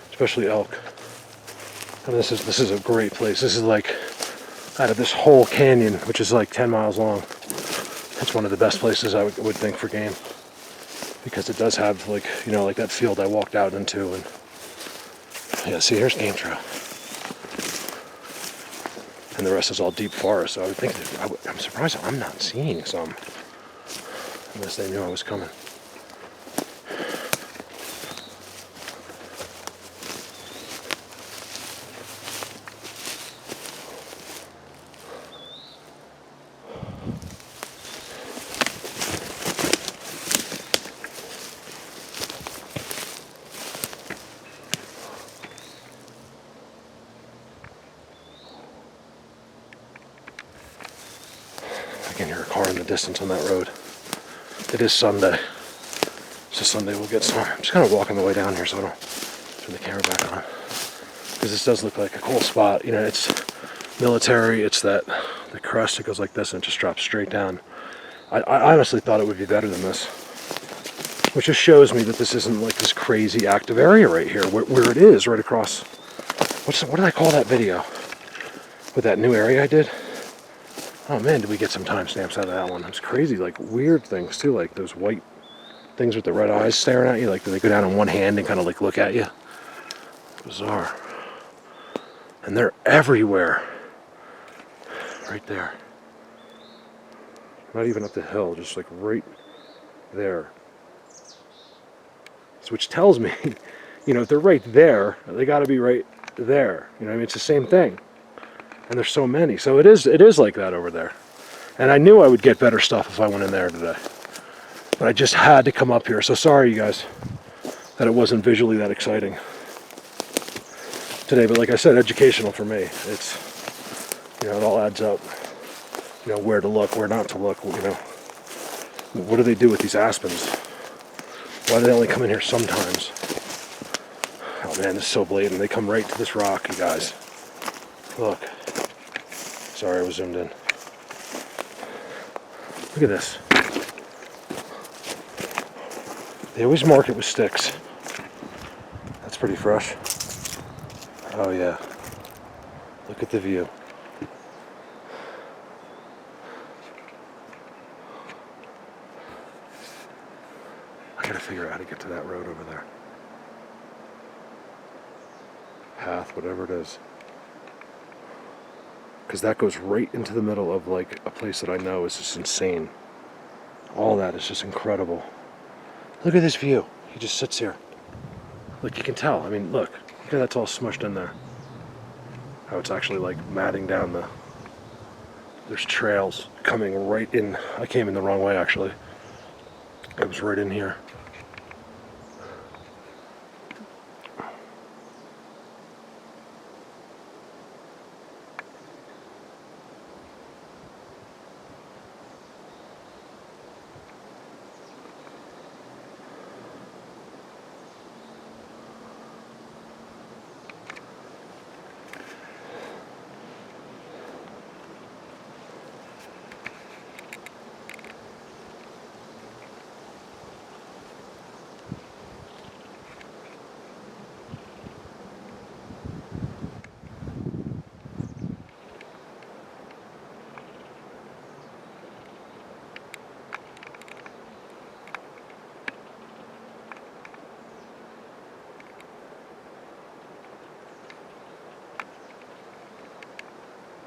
Speaker 1: especially elk. And this is a great place. This is like, out of this whole canyon, which is like 10 miles long, it's one of the best places I would think for game, because it does have, like, you know, like that field I walked out into, and yeah, see, here's game trail, and the rest is all deep forest. So I would think that I'm surprised I'm not seeing some, unless they knew I was coming. I can hear a car in the distance on that road. It is Sunday. So Sunday we'll get some. I'm just kind of walking the way down here so I don't turn the camera back on. Because this does look like a cool spot. You know, it's military. It's the crest that goes like this and it just drops straight down. I honestly thought it would be better than this. Which just shows me that this isn't like this crazy active area right here. Where it is, right across. What did I call that video? With that new area I did? Oh man, did we get some timestamps out of that one? It's crazy, like weird things too, like those white things with the red eyes staring at you, like they go down on one hand and kind of like look at you. Bizarre. And they're everywhere. Right there. Not even up the hill, just like right there. So which tells me, you know, if they're right there, they got to be right there. You know what I mean? It's the same thing. And there's so many. So it is like that over there. And I knew I would get better stuff if I went in there today. But I just had to come up here. So sorry, you guys, that it wasn't visually that exciting today. But like I said, educational for me. It's, you know, it all adds up. You know, where to look, where not to look, you know. What do they do with these aspens? Why do they only come in here sometimes? Oh man, this is so blatant. They come right to this rock, you guys. Look. Sorry, I was zoomed in. Look at this. They always mark it with sticks. That's pretty fresh. Oh yeah. Look at the view. I gotta figure out how to get to that road over there. Path, whatever it is. Because that goes right into the middle of like a place that I know is just insane. All that is just incredible. Look at this view. He just sits here. Look, you can tell. I mean, look at that's all smushed in there. How it's actually like matting down the. There's trails coming right in. I came in the wrong way actually. It was right in here.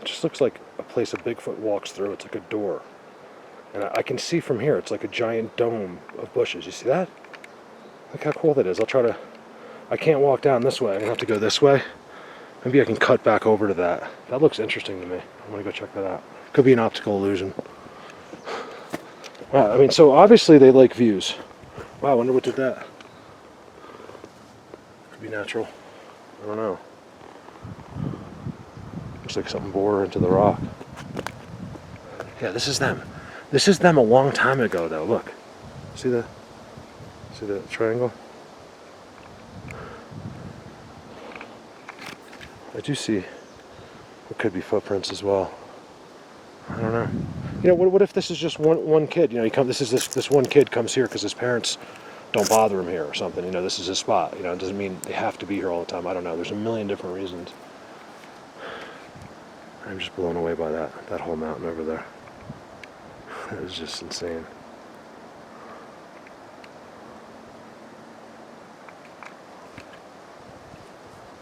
Speaker 1: It just looks like a place a Bigfoot walks through. It's like a door. And I can see from here, it's like a giant dome of bushes. You see that? Look how cool that is. I'll try to... I can't walk down this way. I'm going to have to go this way. Maybe I can cut back over to that. That looks interesting to me. I'm going to go check that out. Could be an optical illusion. Wow, I mean, so obviously they like views. Wow, I wonder what did that. Could be natural. I don't know. Looks like something bore into the rock. Yeah, this is them. This is them a long time ago, though. Look. See the triangle? I do see what could be footprints as well. I don't know. You know, what if this is just one kid? You know, this one kid comes here because his parents don't bother him here or something. You know, this is his spot. You know, it doesn't mean they have to be here all the time. I don't know. There's a million different reasons. I'm just blown away by that whole mountain over there. It was just insane.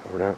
Speaker 1: Over now.